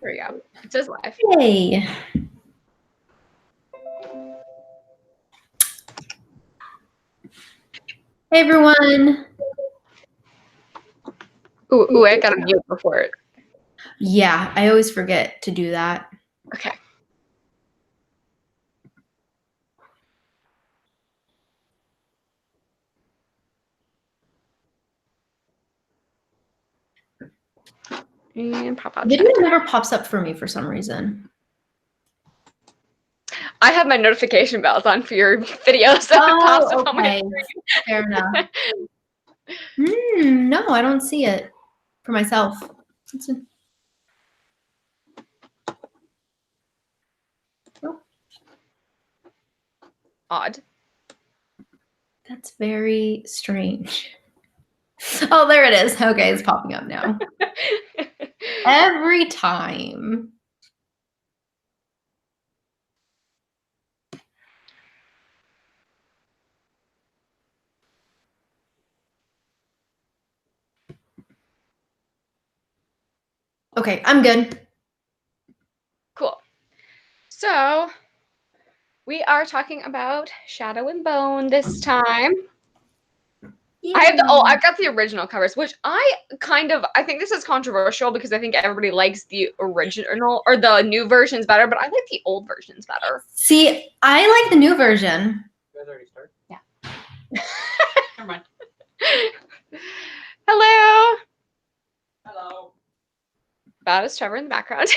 There we go. It says live. Hey. Hey, everyone. Ooh, I got to mute before it. Yeah, I always forget to do that. Okay. And pop out. Video never pops up for me for some reason. I have my notification bells on for your videos, so it pops up on my screen. Fair enough. No, I don't see it for myself. Odd. That's very strange. Oh, there it is. Okay, it's popping up now. Every time. Okay, I'm good. Cool. So we are talking about Shadow and Bone this time. Yeah. I've got the original covers, which I think this is controversial because I think everybody likes the original or the new versions better, but I like the old versions better. See, I like the new version. You guys already start? Yeah. Never mind. Hello. Hello. That is Trevor in the background.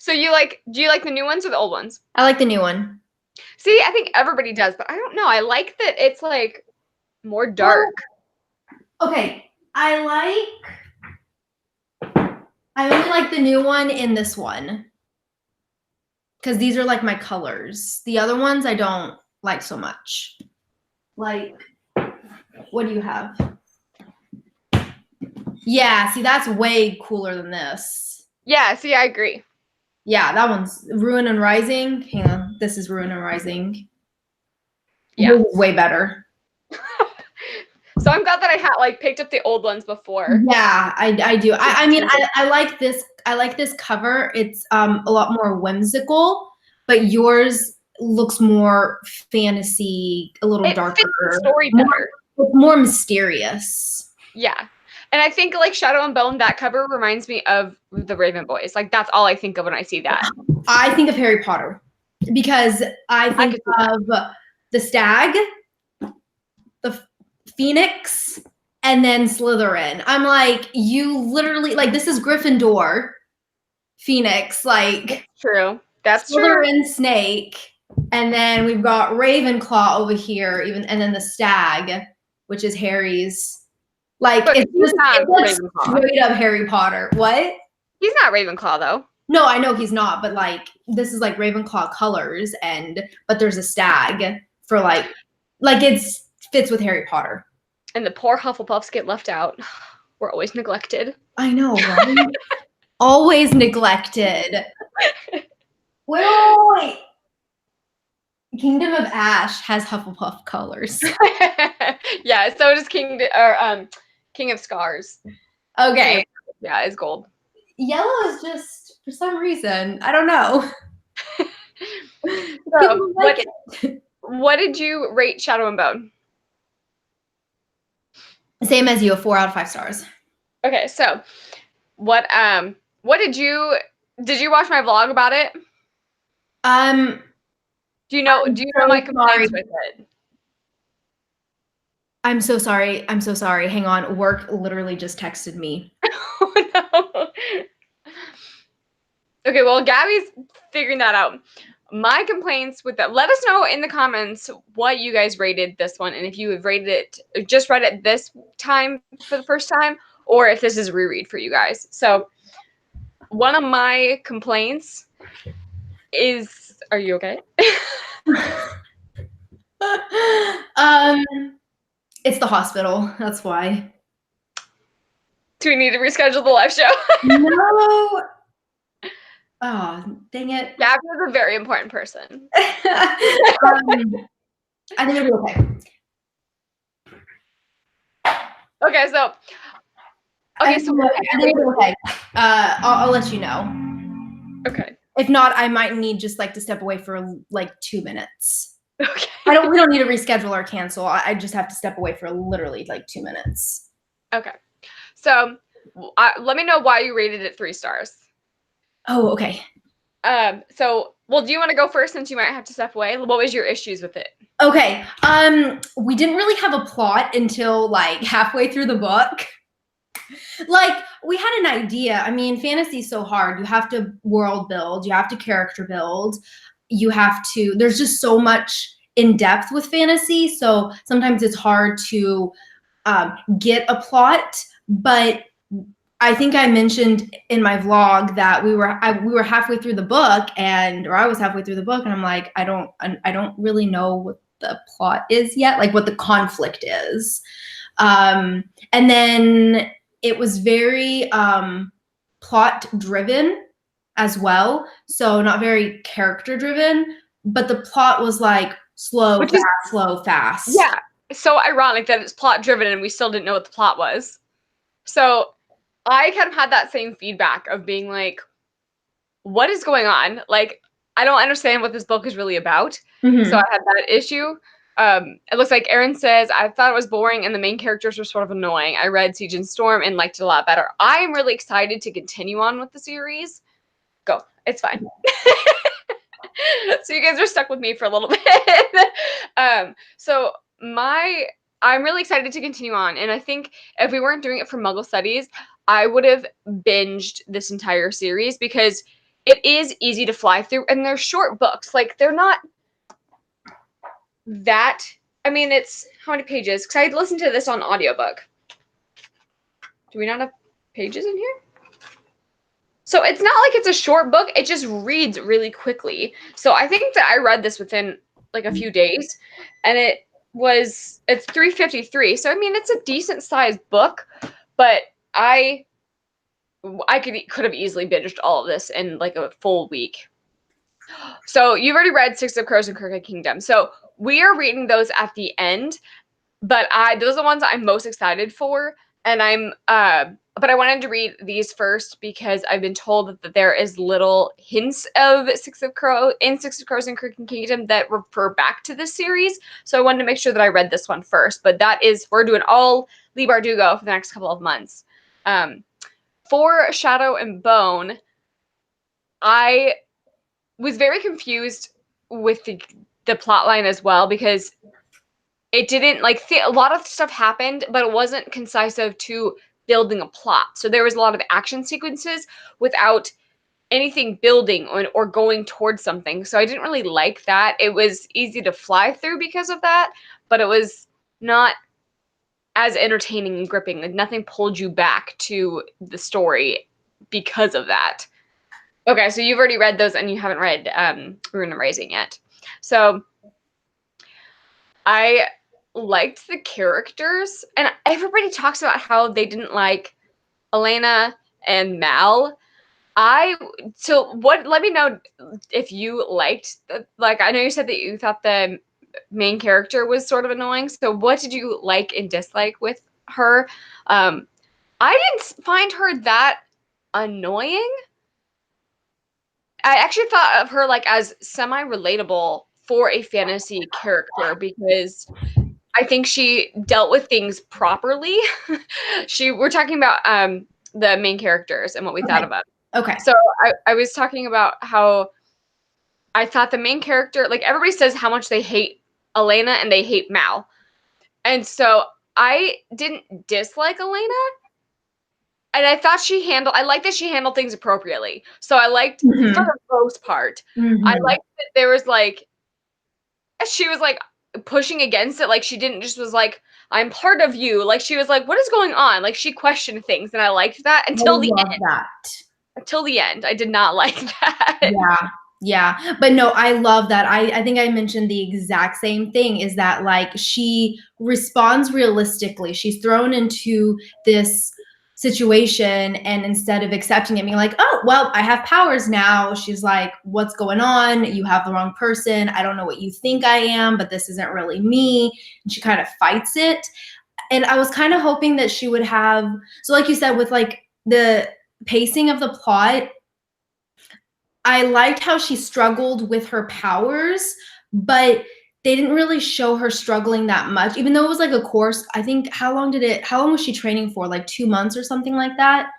So do you like the new ones or the old ones? I like the new one. See, I think everybody does, but I don't know. I like that it's like more dark. Okay, I only like the new one in this one. Because these are like my colors. The other ones I don't like so much. Like, what do you have? Yeah, see, that's way cooler than this. Yeah, see, I agree. Yeah, that one's Ruin and Rising. Hang on, this is Ruin and Rising. Yeah, this is way better. So I'm glad that I picked up the old ones before. Yeah, I do. I mean, I like this. I like this cover. It's a lot more whimsical, but yours looks more fantasy, a little darker. Fits the story better. More mysterious. Yeah. And I think like Shadow and Bone, that cover reminds me of the Raven Boys. Like that's all I think of when I see that. I think of Harry Potter because I think of the stag, the phoenix, and then Slytherin. I'm like, you literally like this is Gryffindor, Phoenix, like true. That's Slytherin, true. Snake, and then we've got Ravenclaw over here, and then the stag, which is Harry's. Like it's straight up Harry Potter. What? He's not Ravenclaw though. No, I know he's not, but like this is like Ravenclaw colors, but there's a stag for like it fits with Harry Potter. And the poor Hufflepuffs get left out. We're always neglected. I know, right? Always neglected. Wait. Kingdom of Ash has Hufflepuff colors. Yeah, so does King of Scars. Okay. Yeah, it's gold. Yellow is just for some reason. I don't know. So, what did you rate Shadow and Bone? Same as you, 4 out of 5 stars. Okay, so what did you watch my vlog about it? Do you know my complaints with it? I'm so sorry. Hang on. Work literally just texted me. Oh no. Okay, well, Gabby's figuring that out. My complaints with that, let us know in the comments what you guys rated this one, and if you have rated it, just read it this time for the first time, or if this is a reread for you guys. So one of my complaints is, are you okay? It's the hospital. That's why. Do we need to reschedule the live show? No. Oh, dang it. Gabby is a very important person. I think it'll be okay. Okay, so I think it'll be okay. I'll let you know. Okay. If not, I might need just like to step away for like 2 minutes. Okay. We don't need to reschedule or cancel. I just have to step away for literally like 2 minutes. Okay. So let me know why you rated it 3 stars. Oh, okay. Well, do you want to go first since you might have to step away? What was your issues with it? Okay. We didn't really have a plot until like halfway through the book. Like, we had an idea. I mean, fantasy is so hard. You have to world build, you have to character build, there's just so much in depth with fantasy. So sometimes it's hard to get a plot. But I think I mentioned in my vlog that we were halfway through the book, or I was halfway through the book, and I'm like, I don't really know what the plot is yet, like what the conflict is. And then it was very plot driven as well, so not very character driven, but the plot was like slow, fast. Yeah, so ironic that it's plot driven and we still didn't know what the plot was. So I kind of had that same feedback of being like, what is going on? Like, I don't understand what this book is really about. Mm-hmm. So I had that issue. It looks like Erin says, I thought it was boring and the main characters were sort of annoying. I read Siege and Storm and liked it a lot better. I am really excited to continue on with the series. Go. It's fine. So you guys are stuck with me for a little bit. I'm really excited to continue on. And I think if we weren't doing it for Muggle Studies, I would have binged this entire series because it is easy to fly through and they're short books. Like, they're not that, I mean, it's how many pages? Because I listened to this on audiobook. Do we not have pages in here? So it's not like it's a short book. It just reads really quickly. So I think that I read this within like a few days, and it's 353. So I mean, it's a decent sized book, but I could have easily binged all of this in like a full week. So you've already read Six of Crows and Crooked Kingdom. So we are reading those at the end, but those are the ones I'm most excited for. And but I wanted to read these first because I've been told that there is little hints of Six of Crows and Crooked Kingdom that refer back to this series. So I wanted to make sure that I read this one first. But we're doing all Leigh Bardugo for the next couple of months. For Shadow and Bone, I was very confused with the plot line as well because it didn't a lot of stuff happened, but it wasn't concise to building a plot. So there was a lot of action sequences without anything building or going towards something. So I didn't really like that. It was easy to fly through because of that, but it was not as entertaining and gripping. Like, nothing pulled you back to the story because of that. Okay, so you've already read those and you haven't read Rune and Rising yet. So I liked the characters, and everybody talks about how they didn't like Elena and Mal. Let me know if you liked, I know you said that you thought the main character was sort of annoying. So what did you like and dislike with her? I didn't find her that annoying. I actually thought of her like as semi-relatable for a fantasy character because I think she dealt with things properly. We're talking about the main characters and what we thought about. Okay. So I was talking about how I thought the main character, like, everybody says how much they hate Elena and they hate Mal. And so I didn't dislike Elena. And I thought I liked that she handled things appropriately. So I liked, for the most part, I liked that there was she was pushing against it. Like, she didn't just was like, I'm part of you. Like, she was like, what is going on? Like, she questioned things, and I liked that until the end. Until the end, I did not like that. Yeah. But no, I love that. I think I mentioned the exact same thing, is that like she responds realistically. She's thrown into this situation, and instead of accepting it, being like, oh, well, I have powers now, she's like, what's going on? You have the wrong person. I don't know what you think I am, but this isn't really me. And she kind of fights it. And I was kind of hoping that she would have, so like you said, with like the pacing of the plot, I liked how she struggled with her powers, but they didn't really show her struggling that much, even though it was like a course. I think how long was she training for? Like 2 months or something like that?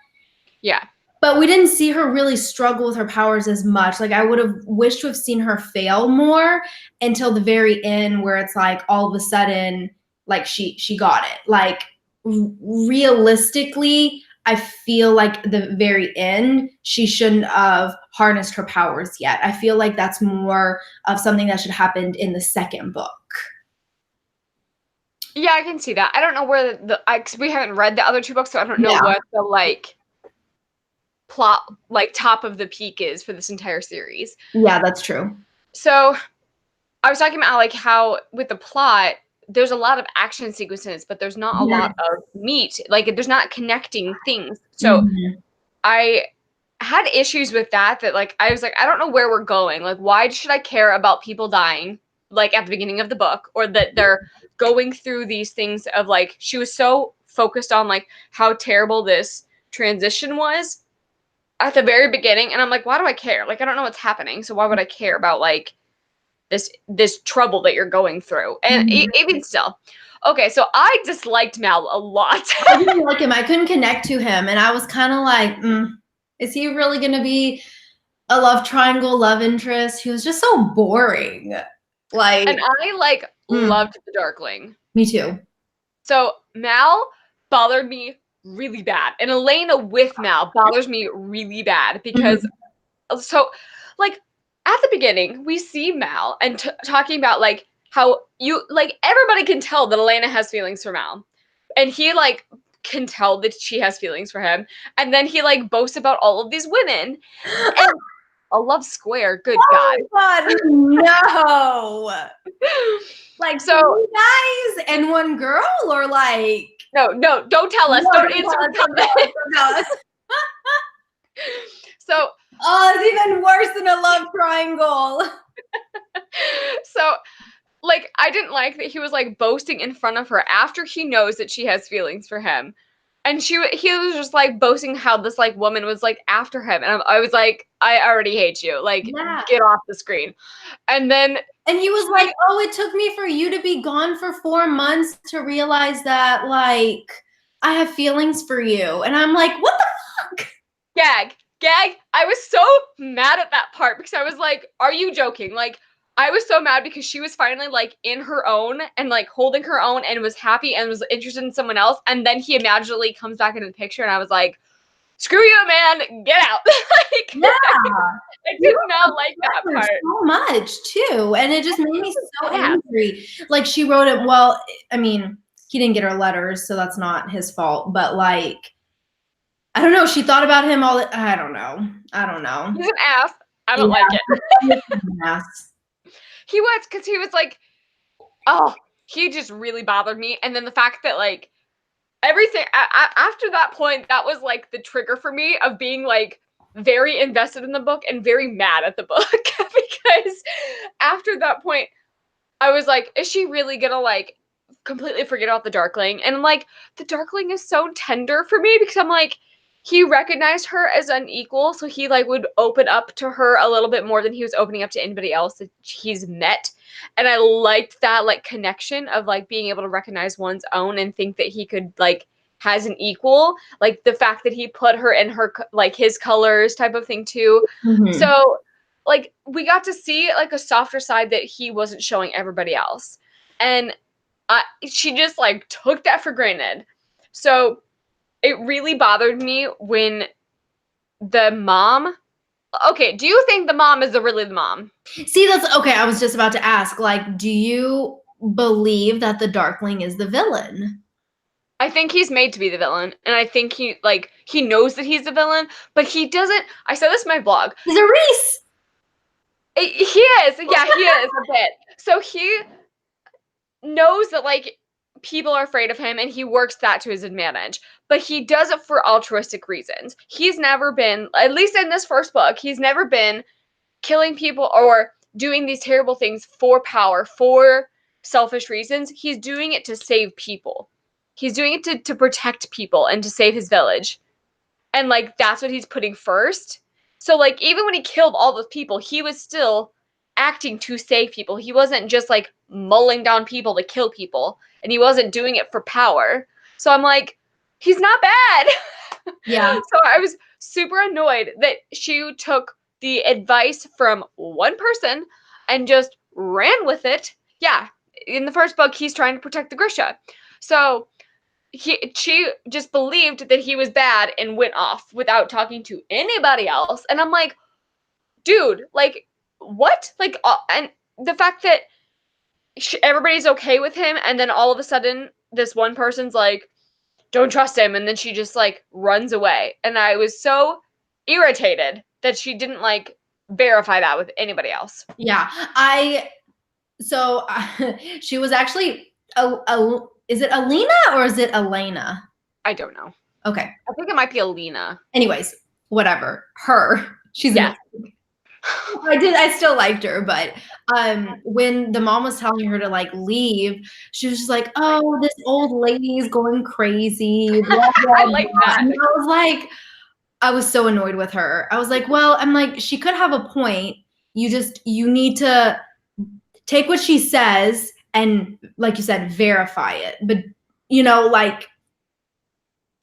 Yeah. But we didn't see her really struggle with her powers as much. Like I would have wished to have seen her fail more until the very end, where it's like all of a sudden, like she got it. Like realistically, I feel like the very end, she shouldn't have harnessed her powers yet. I feel like that's more of something that should happen in the second book. Yeah, I can see that. I don't know where cause we haven't read the other 2 books, so I don't know what the like plot, like top of the peak is for this entire series. Yeah, that's true. So I was talking about like how with the plot, there's a lot of action sequences, but there's not a lot of meat. Like there's not connecting things. So I had issues with that like I was like, I don't know where we're going. Like, why should I care about people dying like at the beginning of the book, or that they're going through these things of like, she was so focused on like how terrible this transition was at the very beginning, and I'm like, why do I care? Like, I don't know what's happening, so why would I care about like this trouble that you're going through? And even still, okay, so I disliked Mal a lot. I didn't like him. I couldn't connect to him, and I was kind of like, is he really going to be a love triangle, love interest? He was just so boring. Like, and I like loved the Darkling. Me too. So Mal bothered me really bad, and Elena with Mal bothers me really bad because so like at the beginning we see Mal and talking about like how you like everybody can tell that Elena has feelings for Mal, and he like can tell that she has feelings for him, and then he like boasts about all of these women and a love square. Good God. No. Like, so 2 guys and 1 girl, or like no, don't tell us. Don't answer the comment. So it's even worse than a love triangle. So like I didn't like that he was like boasting in front of her after he knows that she has feelings for him, and he was just like boasting how this like woman was like after him, and I was like, I already hate you, like get off the screen. And then he was like, oh, it took me for you to be gone for 4 months to realize that like I have feelings for you. And I'm like, what the fuck? Gag. I was so mad at that part because I was like, are you joking? Like, I was so mad because she was finally like in her own and like holding her own and was happy and was interested in someone else. And then he magically comes back into the picture, and I was like, screw you, man, get out. Like, yeah. I did not like that part. So much too. And it just made me so angry. Like she wrote it, well, I mean, he didn't get her letters, so that's not his fault. But like, I don't know. She thought about him all the, I don't know. He's an ass. I don't like it. He was, because he was like, oh, he just really bothered me. And then the fact that like everything after that point, that was like the trigger for me of being like very invested in the book and very mad at the book. Because after that point, I was like, is she really gonna like completely forget about the Darkling? And like the Darkling is so tender for me because I'm like, he recognized her as an equal, so he like would open up to her a little bit more than he was opening up to anybody else that he's met. And I liked that like connection of like being able to recognize one's own and think that he could like has an equal, like the fact that he put her in her like his colors type of thing too. So like we got to see like a softer side that he wasn't showing everybody else, and she just like took that for granted. So it really bothered me when the mom. Okay, do you think the mom is really the mom? See, that's okay. I was just about to ask, like, do you believe that the Darkling is the villain? I think he's made to be the villain, and I think he knows that he's the villain, but he doesn't. I said this in my blog. He's a Reese. He is. Yeah, he is a bit. So he knows that like people are afraid of him, and he works that to his advantage, but he does it for altruistic reasons. He's never been, at least in this first book, he's never been killing people or doing these terrible things for power, for selfish reasons. He's doing it to save people. He's doing it to protect people and to save his village. and like that's what he's putting first. So like even when he killed all those people, he was still acting to save people. He wasn't just like mulling down people to kill people, and he wasn't doing it for power. So I'm like, he's not bad. Yeah. So I was super annoyed that she took the advice from one person and just ran with it. Yeah, in the first book, he's trying to protect the Grisha. So she just believed that he was bad and went off without talking to anybody else. And I'm like, dude, like, what? Like, and the fact that everybody's okay with him, and then all of a sudden, this one person's like, don't trust him, and then she just like runs away. And I was so irritated that she didn't like verify that with anybody else. Yeah. She was actually is it Alina or is it Elena? I don't know. Okay. I think it might be Alina. Anyways, whatever. She's yeah. I still liked her, but when the mom was telling her to like leave, she was just like, oh, this old lady's going crazy. Blah, blah, I like blah. that. And I was like, I was so annoyed with her. I was like, well, I'm like, she could have a point. You need to take what she says and, like you said, verify it. But, like,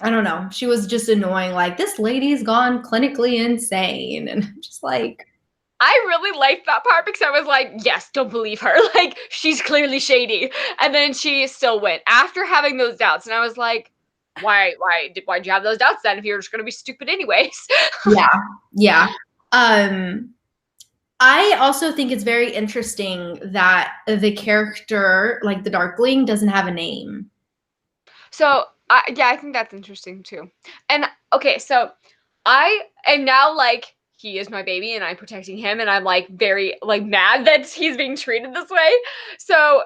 I don't know. She was just annoying. Like, this lady's gone clinically insane. And I'm just like, I really liked that part because I was like, yes, don't believe her. Like, she's clearly shady. And then she still went after having those doubts. And I was like, why'd you have those doubts then if you're just going to be stupid anyways? Yeah. I also think it's very interesting that the character, like the Darkling, doesn't have a name. So, I think that's interesting too. And, okay, so I am now, like, he is my baby and I'm protecting him, and I'm, like, very, like, mad that he's being treated this way. So,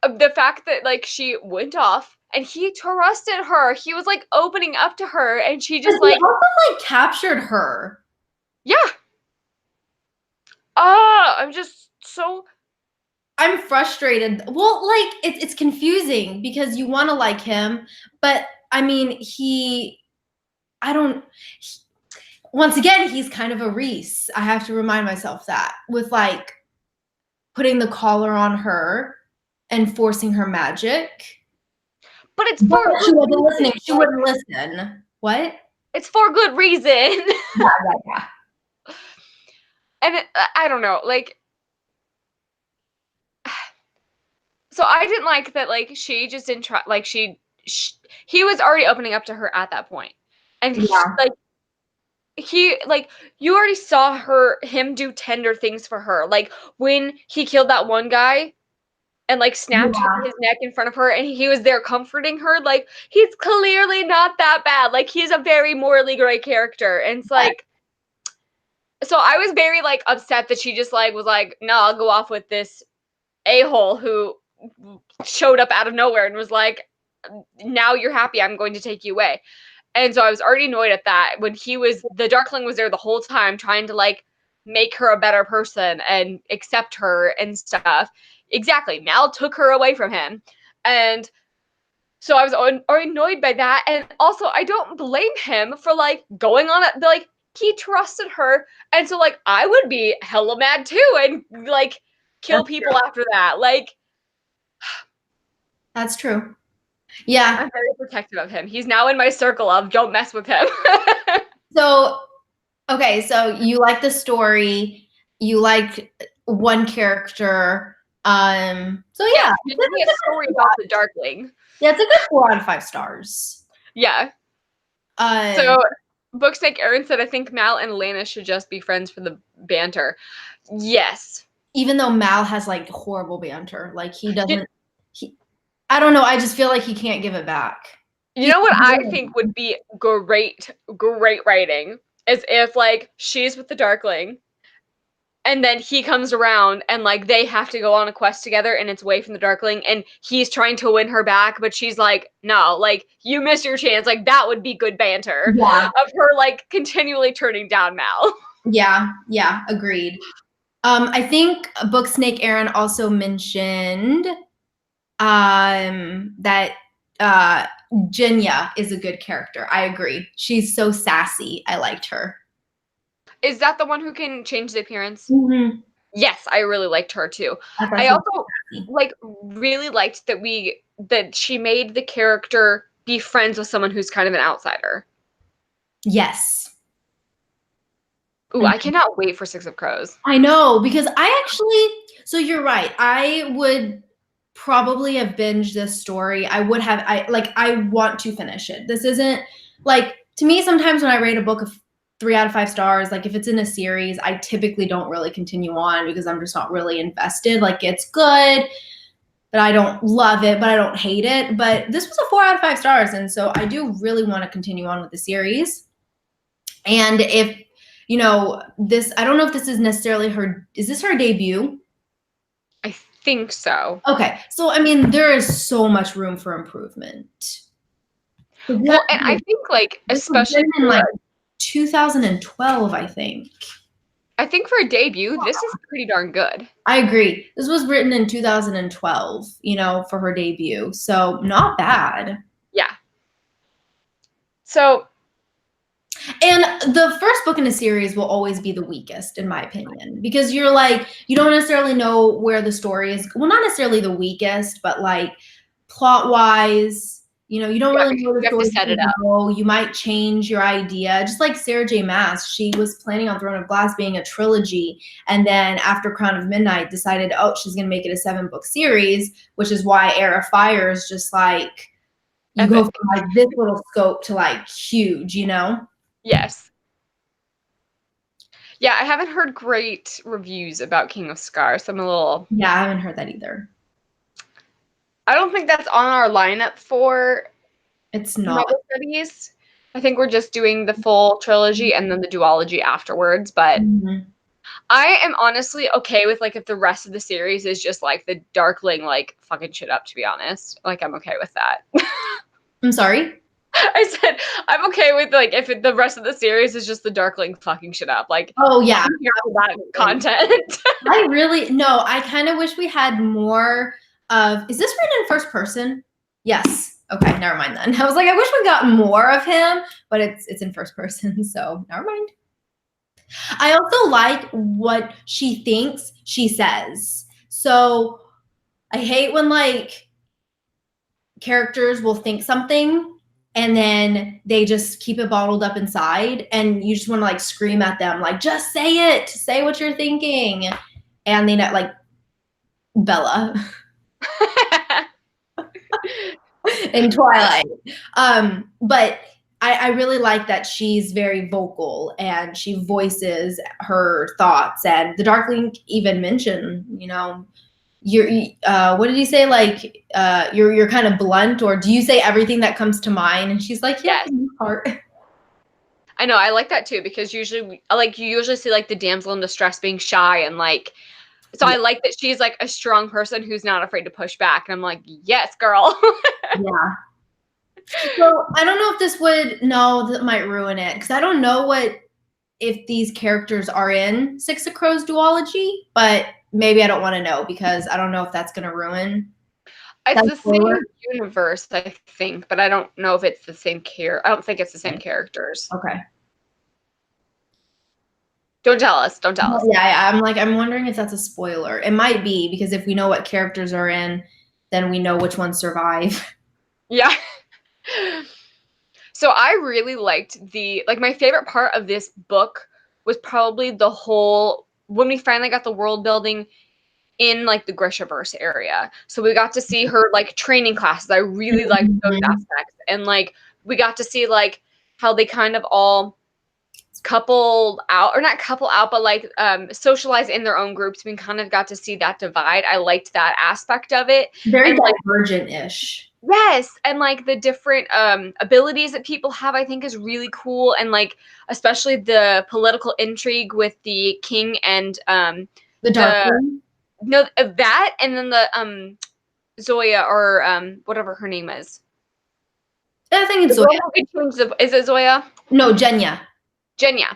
the fact that, like, she went off and he trusted her. He was, like, opening up to her, and she just, But he like... also, like, captured her. Yeah. Oh, I'm just so... I'm frustrated. Well, like, it's confusing because you want to like him, but, I mean, once again, he's kind of a Reese. I have to remind myself that, with, like, putting the collar on her and forcing her magic. But it's for... She wasn't listening. She wouldn't listen. What? It's for good reason. Yeah. And I don't know, like... So I didn't like that, like, she just didn't try, like, he was already opening up to her at that point. And you already saw him do tender things for her. Like, when he killed that one guy and, like, snapped his neck in front of her, and he was there comforting her, like, he's clearly not that bad. Like, he's a very morally gray character. And it's like, so I was very, like, upset that she just, like, was like, no, I'll go off with this a-hole who showed up out of nowhere and was like, now you're happy, I'm going to take you away. And so I was already annoyed at that when the Darkling was there the whole time trying to, like, make her a better person and accept her and stuff. Exactly. Mal took her away from him. And so I was already annoyed by that. And also, I don't blame him for, like, going on it. Like, he trusted her. And so, like, I would be hella mad too and, like, kill people after that. Like, that's true. Yeah. I'm very protective of him. He's now in my circle of don't mess with him. So, okay, so you like the story, you like one character. So yeah. It's a story about the Darkling. Yeah, it's a good 4 out of 5 stars. Yeah. So Booksnake Aaron said, I think Mal and Elena should just be friends for the banter. Yes. Even though Mal has, like, horrible banter. Like, he doesn't... I don't know. I just feel like he can't give it back. You know what I think would be great writing is if, like, she's with the Darkling and then he comes around and, like, they have to go on a quest together and it's away from the Darkling and he's trying to win her back, but she's like, no, like, you missed your chance. Like, that would be good banter of her, like, continually turning down Mal. Yeah, agreed. I think Booksnake Aaron also mentioned that Jenya is a good character. I agree. She's so sassy. I liked her. Is that the one who can change the appearance? Mm-hmm. Yes, I really liked her too. I also like really liked that she made the character be friends with someone who's kind of an outsider. Yes. Ooh, I cannot wait for Six of Crows. I know, because so you're right. I would probably have binged this story. I want to finish it. This isn't like, to me, sometimes when I rate a book of 3 out of 5 stars, like if it's in a series, I typically don't really continue on because I'm just not really invested. Like, it's good, but I don't love it, but I don't hate it. But this was a 4 out of 5 stars. And so I do really want to continue on with the series. And if, I don't know if this is necessarily is this her debut? I think so. Okay. So, I mean, there is so much room for improvement. Well, and I think, like, especially in like 2012, I think. I think for a debut, this is pretty darn good. I agree. This was written in 2012, for her debut. So, not bad. Yeah. So, and the first book in a series will always be the weakest, in my opinion, because you don't necessarily know where the story is. Well, not necessarily the weakest, but like plot wise, you don't really know the story. Set it up. You might change your idea. Just like Sarah J. Maas, she was planning on Throne of Glass being a trilogy. And then after Crown of Midnight decided, she's going to make it a 7-book series, which is why Heir of Fire is just like, you go from like this little scope to like huge, Yes. Yeah, I haven't heard great reviews about King of Scars, so I'm a little... Yeah, I haven't heard that either. I don't think that's on our lineup for... It's not. Muggle studies. I think we're just doing the full trilogy and then the duology afterwards, but... Mm-hmm. I am honestly okay with, like, if the rest of the series is just, like, the Darkling, like, fucking shit up, to be honest. Like, I'm okay with that. I'm sorry? I said I'm okay with, like, if the rest of the series is just the Darkling fucking shit up. Like, oh yeah, I'm here for that content. I kind of wish we had more of. Is this written in first person? Yes. Okay, never mind then. I was like, I wish we got more of him, but it's in first person, so never mind. I also like what she thinks she says. So I hate when like characters will think something and then they just keep it bottled up inside and you just want to like scream at them, like, just say it, say what you're thinking. And they like Bella in Twilight. But I really like that she's very vocal and she voices her thoughts. And the Darkling even mentioned, you're what did he say? Like, you're kind of blunt, or do you say everything that comes to mind? And she's like, yeah, part. I know, I like that too, because usually you usually see like the damsel in distress being shy and like, so I like that she's like a strong person who's not afraid to push back. And I'm like, yes, girl. Yeah. So I don't know if this that might ruin it, because I don't know if these characters are in Six of Crows duology, but maybe I don't want to know because I don't know if that's going to ruin. It's the same universe, I think, but I don't know if it's the same I don't think it's the same characters. Okay. Don't tell us. Don't tell us. Yeah, I'm wondering if that's a spoiler. It might be, because if we know what characters are in, then we know which ones survive. Yeah. So I really liked my favorite part of this book was probably when we finally got the world building in like the Grishaverse area. So we got to see her like training classes. I really liked those aspects. And like we got to see like how they kind of all couple out, or not couple out, but like socialize in their own groups. We kind of got to see that divide. I liked that aspect of it. Very divergent-ish. Yes, and like the different abilities that people have, I think is really cool, and like especially the political intrigue with the king and the Darkling. No, that, and then the Zoya, or whatever her name is. I think it's Zoya. Is it Zoya? No, Jenya. Jenya.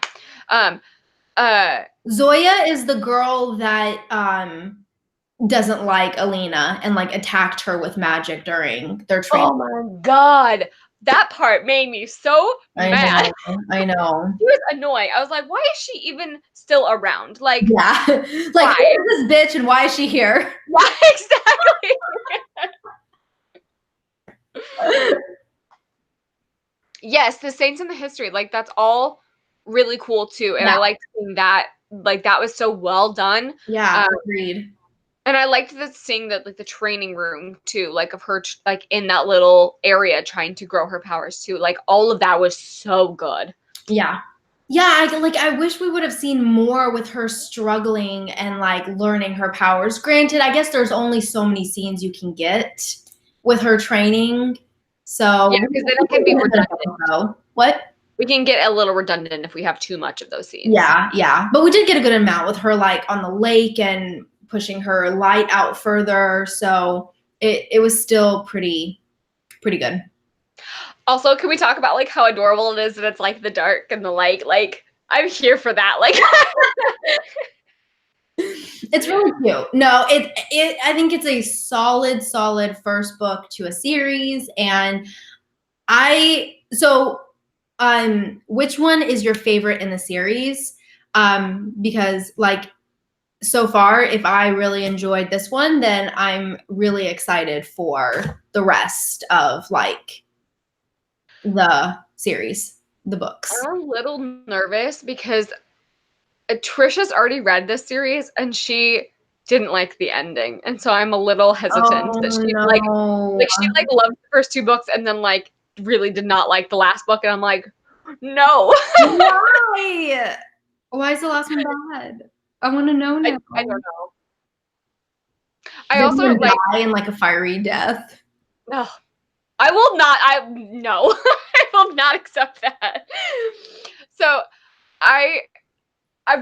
Zoya is the girl that doesn't like Alina and like attacked her with magic during their training. Oh my god. That part made me so mad. I know. She was annoying. I was like, why is she even still around? Like, yeah. Like, who is this bitch and why is she here? Yeah, exactly. Yes, the Saints and the History, like that's all really cool too. And I liked seeing that, like that was so well done. Yeah, agreed. And I liked seeing that, like the training room too, like of her, like in that little area trying to grow her powers too. Like all of that was so good. Yeah. Yeah, I wish we would have seen more with her struggling and like learning her powers. Granted, I guess there's only so many scenes you can get with her training. So yeah, because then it can be redundant. Though. What? We can get a little redundant if we have too much of those scenes. Yeah. But we did get a good amount with her like on the lake and pushing her light out further. So it was still pretty good. Also, can we talk about like how adorable it is that it's like the dark and the light? Like, I'm here for that. Like, it's really cute. No, I think it's a solid first book to a series. And which one is your favorite in the series? Because like so far, if I really enjoyed this one, then I'm really excited for the rest of like the series, the books. I'm a little nervous because Trisha's already read this series and she didn't like the ending, and so I'm a little hesitant that she like she loved the first two books and then like really did not like the last book, and I'm like, no. Why? Why is the last one bad? I want to know now. I don't know. I also like die in like a fiery death. No, I will not. No, I will not accept that. So, I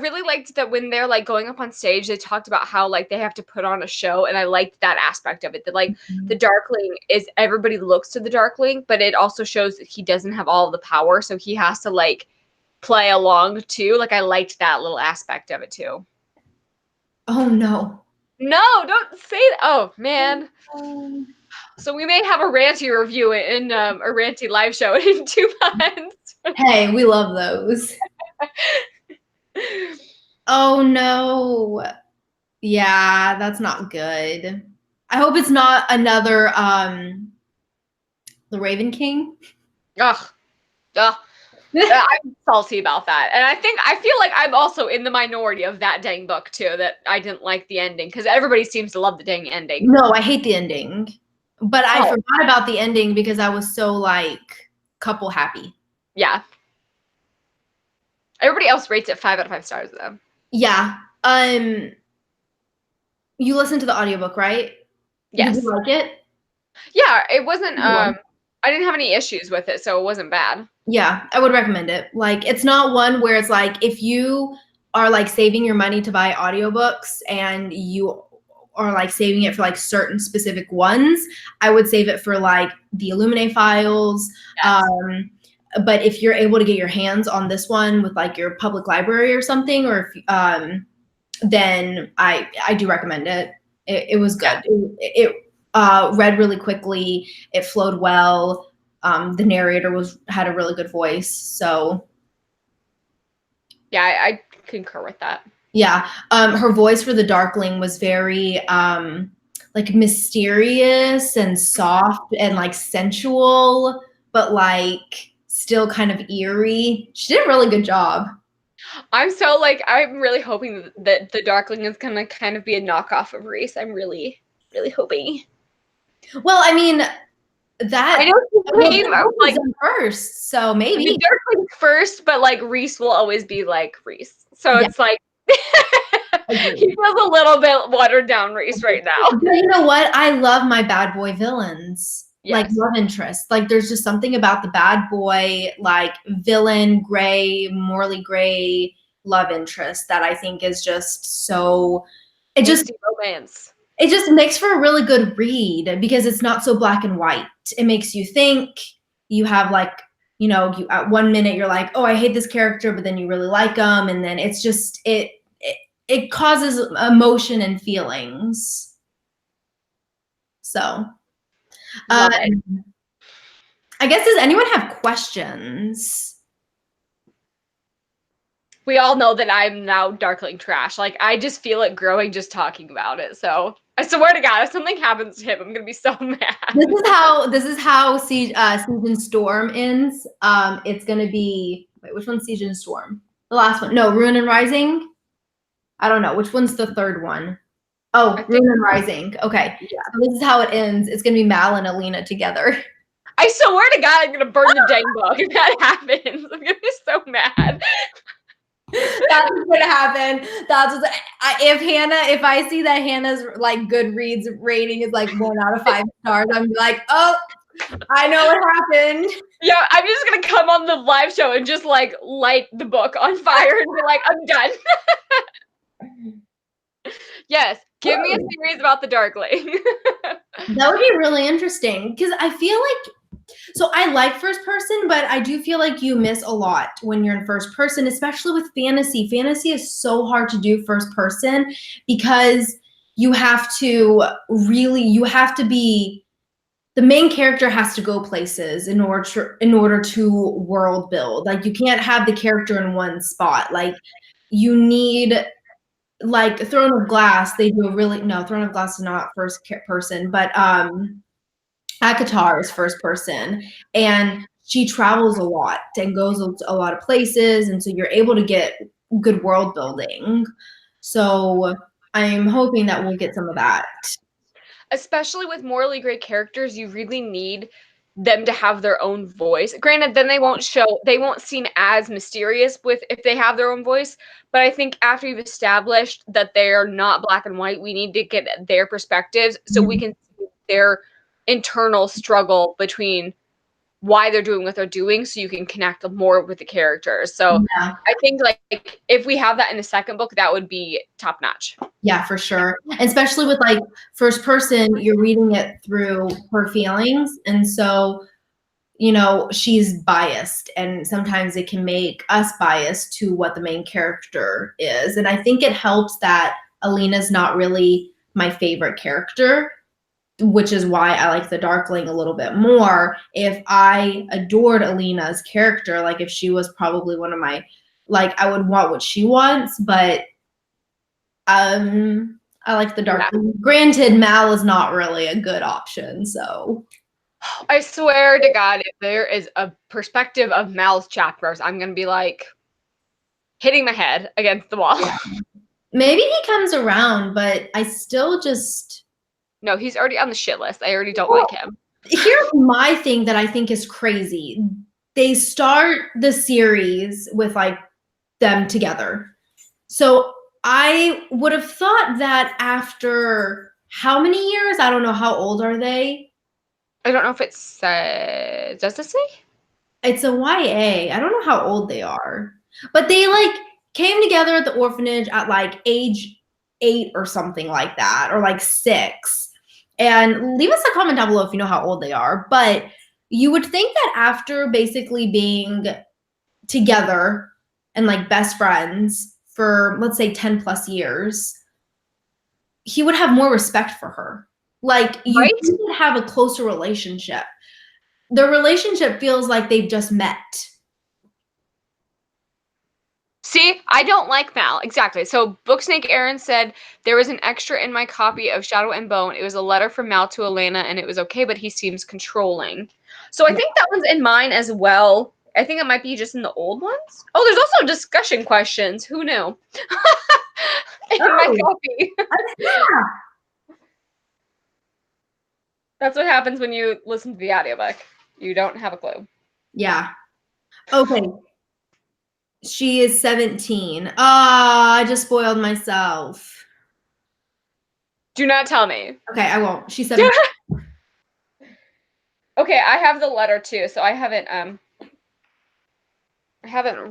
really liked that when they're like going up on stage, they talked about how like they have to put on a show, and I liked that aspect of it. That like the Darkling is everybody looks to the Darkling, but it also shows that he doesn't have all the power, so he has to like play along too. Like I liked that little aspect of it too. Oh no. No, don't say that. Oh man. So we may have a ranty review in a ranty live show in 2 months. Hey, we love those. Oh no. Yeah, that's not good. I hope it's not another the Raven King. Ugh. I'm salty about that. And I feel like I'm also in the minority of that dang book too, that I didn't like the ending, because everybody seems to love the dang ending. No, I hate the ending. But I forgot about the ending because I was so like couple happy. Yeah. Everybody else rates it 5 out of 5 stars though. Yeah. You listened to the audiobook, right? Yes. Did you like it? Yeah, it wasn't I didn't have any issues with it, so it wasn't bad. Yeah, I would recommend it. Like, it's not one where it's like, if you are like saving your money to buy audiobooks and you are like saving it for like certain specific ones, I would save it for like the Illuminae files. Yes. But if you're able to get your hands on this one with like your public library or something, or if, then I do recommend it. It was good. It read really quickly. It flowed well. The narrator had a really good voice. So yeah, I concur with that. Yeah. Her voice for the Darkling was very like mysterious and soft and like sensual, but like still kind of eerie. She did a really good job. I'm really hoping that the Darkling is gonna kind of be a knockoff of Reese. I'm really, really hoping. Well, I mean, that I know she came like first, so maybe the Darkling first, but like Reese will always be like Reese. So it's like he feels a little bit watered down Reese right now. But you know what? I love my bad boy villains. Yes. Like love interest. Like there's just something about the bad boy, like villain, gray, morally gray love interest that I think is just so romance. It just makes for a really good read because it's not so black and white. It makes you think. You have like, you know, at 1 minute you're like, oh, I hate this character, but then you really like them, and then it's just it causes emotion and feelings. So, Love it. I guess, does anyone have questions? We all know that I'm now Darkling trash. Like, I just feel it growing just talking about it. So I swear to God, if something happens to him, I'm gonna be so mad. This is how Season Storm ends. It's gonna be, wait, which one's Season Storm? The last one. No, Ruin and Rising. I don't know which one's the third one. Oh, Ruin and Rising. Okay, yeah. So this is how it ends. It's gonna be Mal and Alina together. I swear to God, I'm gonna burn the dang book if that happens. I'm gonna be so mad. That's what's gonna happen. That's what's, if I see that Hannah's like Goodreads rating is like 1 out of 5 stars, I'm like, oh, I know what happened. Yeah, I'm just gonna come on the live show and just like light the book on fire and be like, I'm done. Yes, give me a series about the Darkling. That would be really interesting because I feel like, so I like first person, but I do feel like you miss a lot when you're in first person, especially with fantasy. Fantasy is so hard to do first person because you have to be, the main character has to go places in order to world build. Like, you can't have the character in one spot. Like, you need, like, Throne of Glass, they do Throne of Glass is not first person, but Akatar is first person, and she travels a lot and goes a lot of places, and so you're able to get good world building. So I'm hoping that we'll get some of that. Especially with morally great characters, you really need them to have their own voice. Granted, then they won't seem as mysterious if they have their own voice. But I think after you've established that they are not black and white, we need to get their perspectives so we can see their internal struggle between why they're doing what they're doing, so you can connect more with the characters. So Yeah. I think like if we have that in the second book, that would be top notch. Yeah, for sure. Especially with like first person, you're reading it through her feelings. And so, you know, she's biased, and sometimes it can make us biased to what the main character is. And I think it helps that Alina's not really my favorite character, which is why I like the Darkling a little bit more. If I adored Alina's character, like if she was probably one of my, like, I would want what she wants, but I like the Darkling. Yeah. Granted, Mal is not really a good option, so. I swear to God, if there is a perspective of Mal's chapters, I'm going to be like hitting my head against the wall. Yeah. Maybe he comes around, but I still just. No, he's already on the shit list. I already don't like him. Here's my thing that I think is crazy. They start the series with like them together. So I would have thought that after how many years? I don't know. How old are they? I don't know if it says, does it say? It's a YA. I don't know how old they are. But they like came together at the orphanage at like age 8 or something like that, or like 6. And leave us a comment down below if you know how old they are. But you would think that after basically being together and like best friends for, let's say, 10 plus years, he would have more respect for her. Like, you would have a closer relationship. The relationship feels like they've just met. See, I don't like Mal. Exactly. So Booksnake Aaron said, there was an extra in my copy of Shadow and Bone. It was a letter from Mal to Elena, and it was okay, but he seems controlling. So I think that one's in mine as well. I think it might be just in the old ones. Oh, there's also discussion questions. Who knew? In my copy. Yeah. That's what happens when you listen to the audiobook. You don't have a clue. Yeah. Okay. She is 17. I just spoiled myself. Do not tell me. Okay, I won't. She's 17. Okay, I have the letter too, so I haven't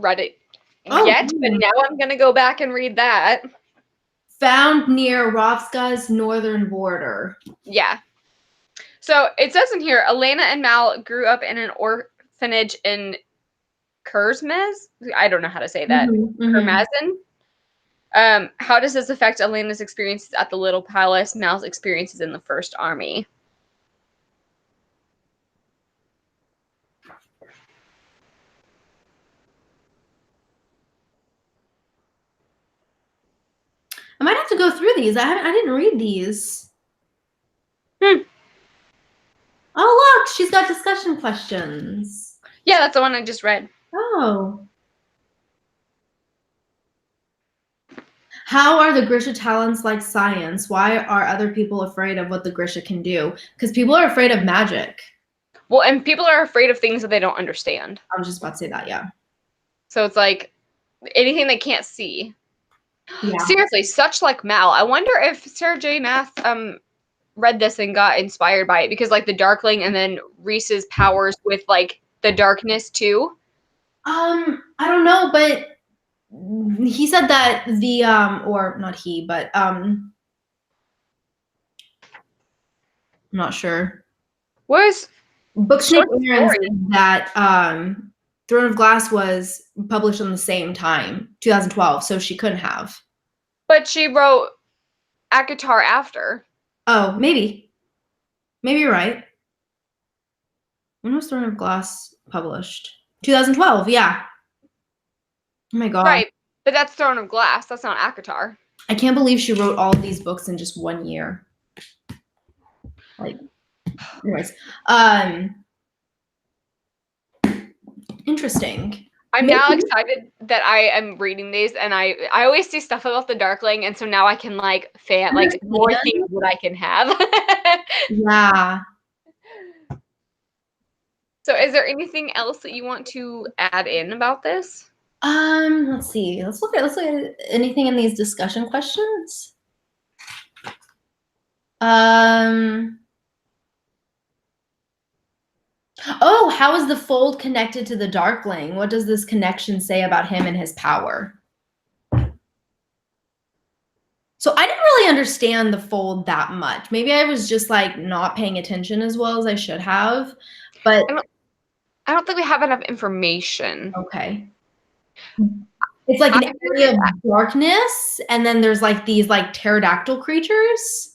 read it yet, but now I'm gonna go back and read that. Found near Rovska's northern border. Yeah. So it says in here, Elena and Mal grew up in an orphanage in Kurzmez. I don't know how to say that. Kermazin. How does this affect Elena's experiences at the Little Palace, Mal's experiences in the First Army? I might have to go through these. I didn't read these. Hmm. Oh, look, she's got discussion questions. Yeah, that's the one I just read. Oh. How are the Grisha talents like science? Why are other people afraid of what the Grisha can do? Because people are afraid of magic. Well, and people are afraid of things that they don't understand. I was just about to say that, yeah. So it's like anything they can't see. Yeah. Seriously, such like Mal. I wonder if Sarah J. Maas read this and got inspired by it, because like the Darkling and then Reese's powers with like the darkness too. I don't know, but he said that the or not he, but I'm not sure. Was Booksnake short Aaron story. said that Throne of Glass was published on the same time, 2012, so she couldn't have. But she wrote Akatar after. Oh, maybe. Maybe you're right. When was Throne of Glass published? 2012, yeah. Oh my god. Right. But that's Throne of Glass. That's not Akatar. I can't believe she wrote all of these books in just 1 year. Like, anyways. Interesting. I'm now excited that I am reading these, and I always see stuff about the Darkling, and so now I can like fan like more things that I can have. Yeah. So is there anything else that you want to add in about this? Let's see. Let's look at anything in these discussion questions. Oh, how is the fold connected to the Darkling? What does this connection say about him and his power? So I didn't really understand the fold that much. Maybe I was just like not paying attention as well as I should have. But I don't think we have enough information. Okay. It's like an area of darkness, and then there's like these like pterodactyl creatures.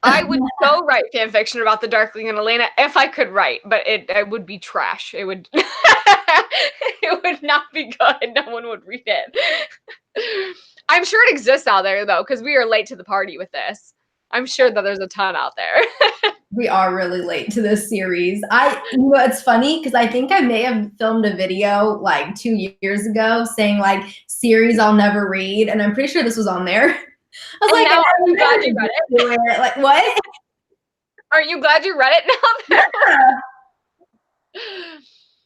I would so write fan fiction about the Darkling and Elena if I could write, but it would be trash. It would it would not be good. No one would read it. I'm sure it exists out there though, because we are late to the party with this. I'm sure that there's a ton out there. We are really late to this series. It's funny because I think I may have filmed a video like 2 years ago saying like series I'll never read, and I'm pretty sure this was on there. I was like, I'm glad you read it. Like, what? Aren't you glad you read it now? Yeah.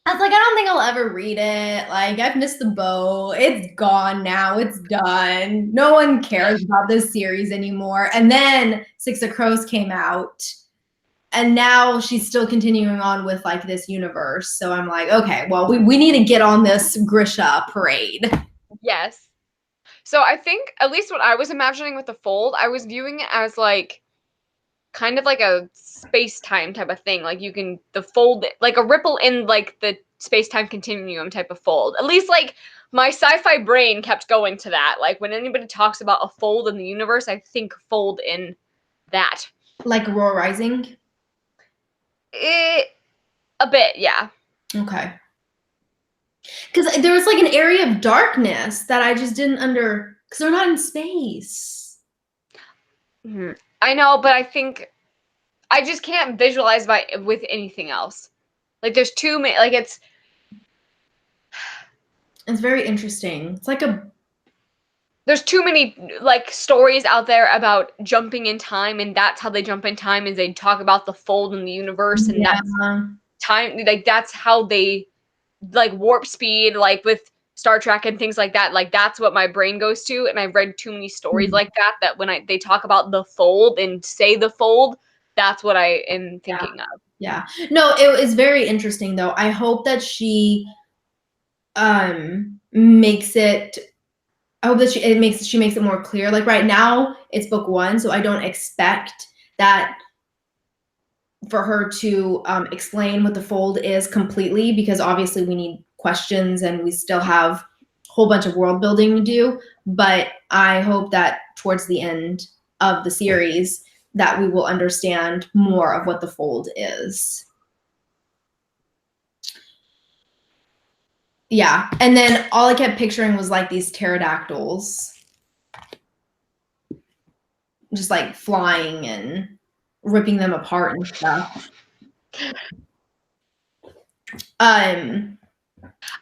I was like, I don't think I'll ever read it. Like, I've missed the boat. It's gone now. It's done. No one cares about this series anymore. And then Six of Crows came out. And now she's still continuing on with like this universe. So I'm like, okay, well, we need to get on this Grisha parade. Yes. So I think at least what I was imagining with the fold, I was viewing it as like kind of like a space-time type of thing. Like you can the fold like a ripple in like the space-time continuum type of fold. At least like my sci-fi brain kept going to that. Like when anybody talks about a fold in the universe, I think fold in that. Like Aurora Rising? A bit, yeah. Okay. Because there was like an area of darkness that I just didn't because they're not in space. Mm-hmm. I know, but I think I just can't visualize with anything else. Like there's too many, like it's very interesting. It's like there's too many like stories out there about jumping in time, and that's how they jump in time is they talk about the fold in the universe, and that's time, like that's how they like warp speed, like with Star Trek and things like that. Like that's what my brain goes to, and I've read too many stories like that when they talk about the fold and say the fold, that's what I am thinking of. Yeah. No, it is very interesting though. I hope that she makes it she makes it more clear. Like right now it's book 1, so I don't expect that for her to explain what the fold is completely, because obviously we need questions and we still have whole bunch of world building to do, but I hope that towards the end of the series that we will understand more of what the fold is. Yeah, and then all I kept picturing was like these pterodactyls just like flying and ripping them apart and stuff. I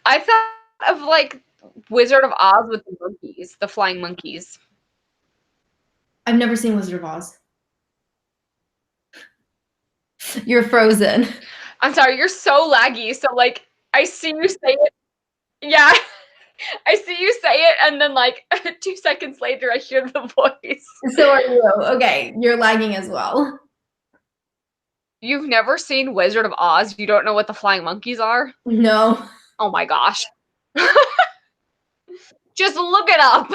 thought of like Wizard of Oz with the monkeys, the flying monkeys. I've never seen Wizard of Oz. You're frozen. I'm sorry, you're so laggy. So like I see you say it. Yeah. I see you say it, and then like 2 seconds later I hear the voice. So are you. Okay, you're lagging as well. You've never seen Wizard of Oz? You don't know what the flying monkeys are? No. Oh my gosh. Just look it up.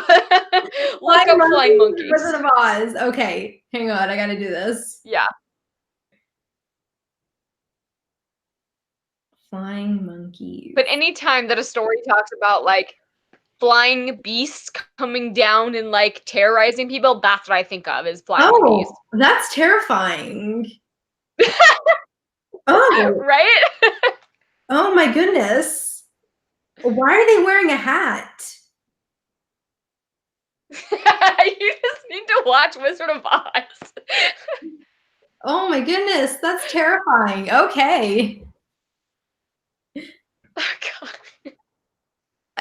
Look up flying monkeys. Wizard of Oz. Okay, hang on, I gotta do this. Yeah. Flying monkeys. But anytime that a story talks about like flying beasts coming down and like terrorizing people, that's what I think of as flying monkeys. That's terrifying. Oh. Right? Oh my goodness. Why are they wearing a hat? You just need to watch Wizard of Oz. Oh my goodness, that's terrifying. Okay. Oh, God.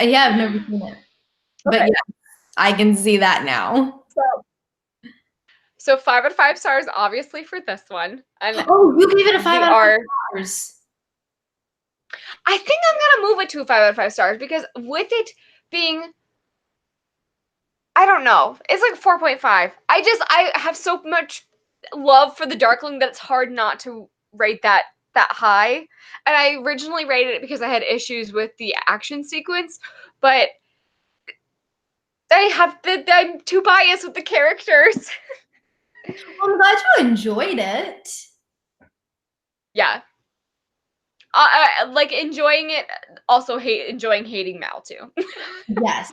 Yeah, I've never seen it. But Okay. yeah, I can see that now. So 5 out of 5 stars, obviously, for this one. And you gave it a 5 out of 5 stars. I think I'm gonna move it to a 5 out of 5 stars because with it being, I don't know, it's like 4.5. I have so much love for the Darkling that it's hard not to rate that high. And I originally rated it because I had issues with the action sequence, but I'm too biased with the characters. Well, I'm glad you enjoyed it. Yeah. Like enjoying it, also enjoying hating Mal too. Yes.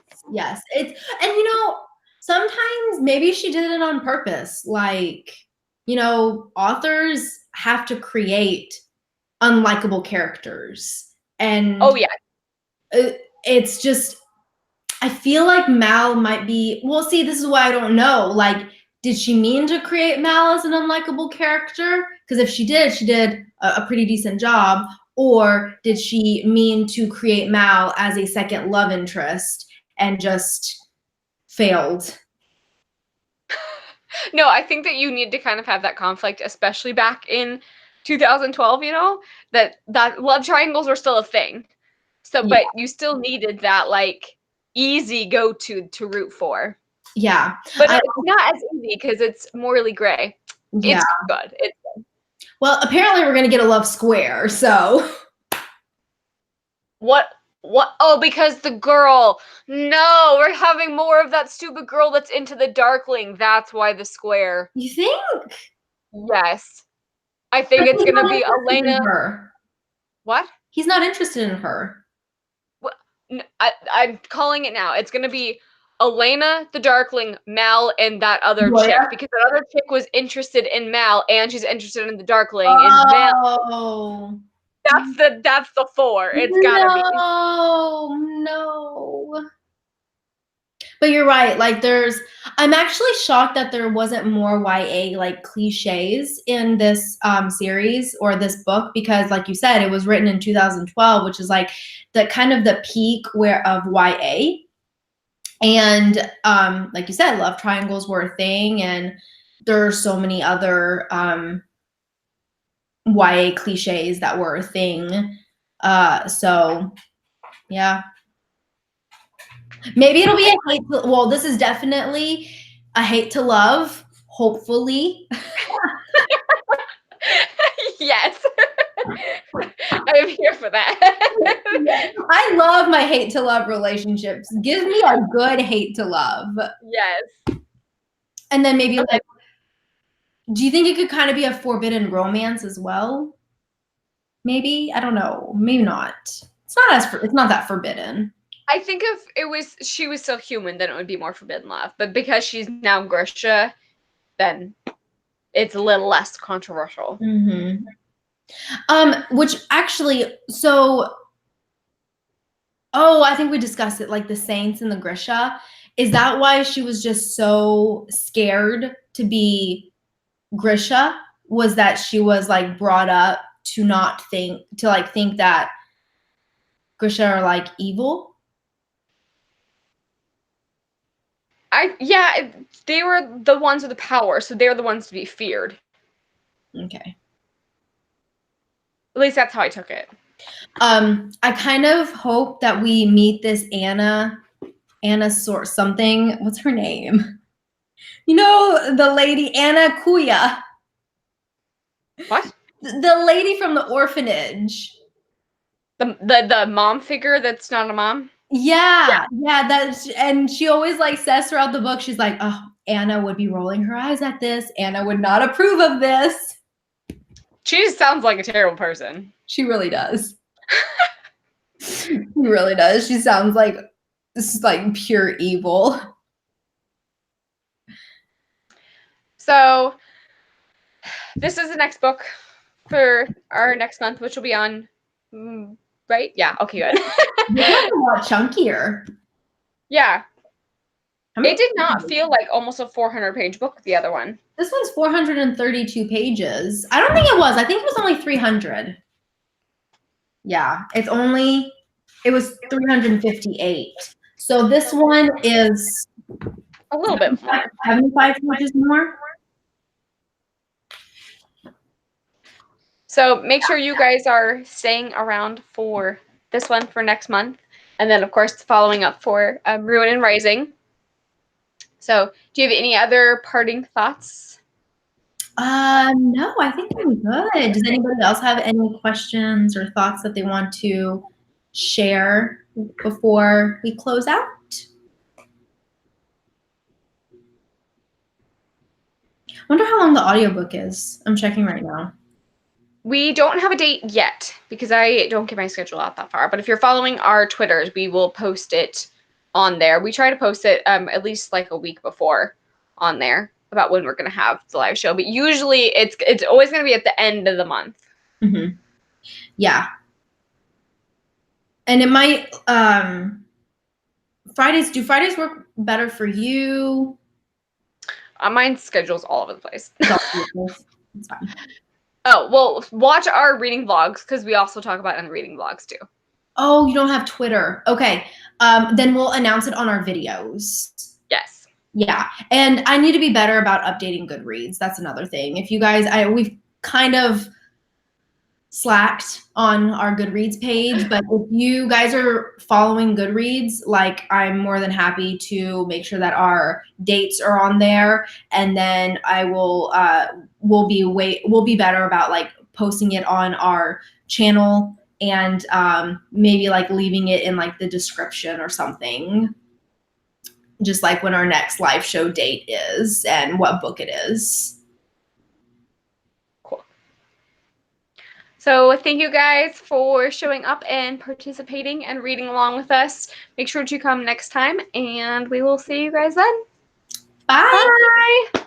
It's, and you know, sometimes maybe she did it on purpose. Like, you know, authors have to create unlikable characters. And Oh yeah. it's just, I feel like Mal might be, well, see, this is why I don't know. Like, did she mean to create Mal as an unlikable character? Because if she did a pretty decent job. Or did she mean to create Mal as a second love interest and just failed? No, I think that you need to kind of have that conflict, especially back in 2012, you know, that love triangles were still a thing. So, Yeah. but you still needed that like easy go-to to root for. Yeah. But it's not as easy because it's morally gray. Yeah. It's good. It's good. Well, apparently we're gonna get a love square, so. What? Oh, because the girl. No, we're having more of that stupid girl that's into the Darkling. That's why the square. You think? Yes. I think it's gonna be Elena. What? He's not interested in her. I'm calling it now. It's gonna be Elena, the Darkling, Mal, and that other chick. Because that other chick was interested in Mal, and she's interested in the Darkling. And Mal. That's the 4. It's gotta be. No. But you're right. Like I'm actually shocked that there wasn't more YA like cliches in this series or this book because, like you said, it was written in 2012, which is like the kind of the peak of YA. And like you said, love triangles were a thing, and there are so many other YA cliches that were a thing. So yeah. Maybe it'll be a hate to, well, this is definitely a hate to love, hopefully. Yes. I'm here for that. I love my hate to love relationships. Give me a good hate to love. Yes. And then maybe like, do you think it could kind of be a forbidden romance as well? Maybe, I don't know. Maybe not. It's not that forbidden. I think if she was still human, then it would be more forbidden love. But because she's now Grisha, then it's a little less controversial. Mm-hmm. Which actually, I think we discussed it, like the Saints and the Grisha. Is that why she was just so scared to be Grisha? Was that she was like brought up to not think that Grisha are like evil? They were the ones with the power, so they were the ones to be feared. Okay. At least that's how I took it. I kind of hope that we meet this Anna sort something. What's her name? You know, the lady Anna Kuya. What? The lady from the orphanage. The mom figure that's not a mom? Yeah. And she always like says throughout the book, she's like, oh, Anna would be rolling her eyes at this. Anna would not approve of this. She just sounds like a terrible person. She really does. She really does. She sounds like this is like pure evil. So this is the next book for our next month, which will be on, right? Yeah, okay, good. This one's a lot chunkier. Yeah. It did not feel like almost a 400-page book, the other one. This one's 432 pages. I don't think it was. I think it was only 300. Yeah, it was 358. So this one is a little bit more. 75 pages more. So make sure you guys are staying around for this one for next month. And then, of course, following up for Ruin and Rising. So do you have any other parting thoughts? No, I think I'm good. Does anybody else have any questions or thoughts that they want to share before we close out? I wonder how long the audiobook is. I'm checking right now. We don't have a date yet because I don't get my schedule out that far. But if you're following our Twitters, we will post it on there. We try to post it at least like a week before on there about when we're going to have the live show. But usually it's always going to be at the end of the month. Mm-hmm. Yeah. And it might, do Fridays work better for you? Mine's schedule's all over the place. It's fine. Oh, well, watch our reading vlogs because we also talk about it in reading vlogs too. Oh, you don't have Twitter. Okay. Then we'll announce it on our videos. Yes. Yeah. And I need to be better about updating Goodreads. That's another thing. If you guys, we've kind of slacked on our Goodreads page, but if you guys are following Goodreads, like I'm more than happy to make sure that our dates are on there, and then I will we'll be better about like posting it on our channel and maybe like leaving it in like the description or something, just like when our next live show date is and what book it is. So thank you guys for showing up and participating and reading along with us. Make sure to come next time, and we will see you guys then. Bye. Bye.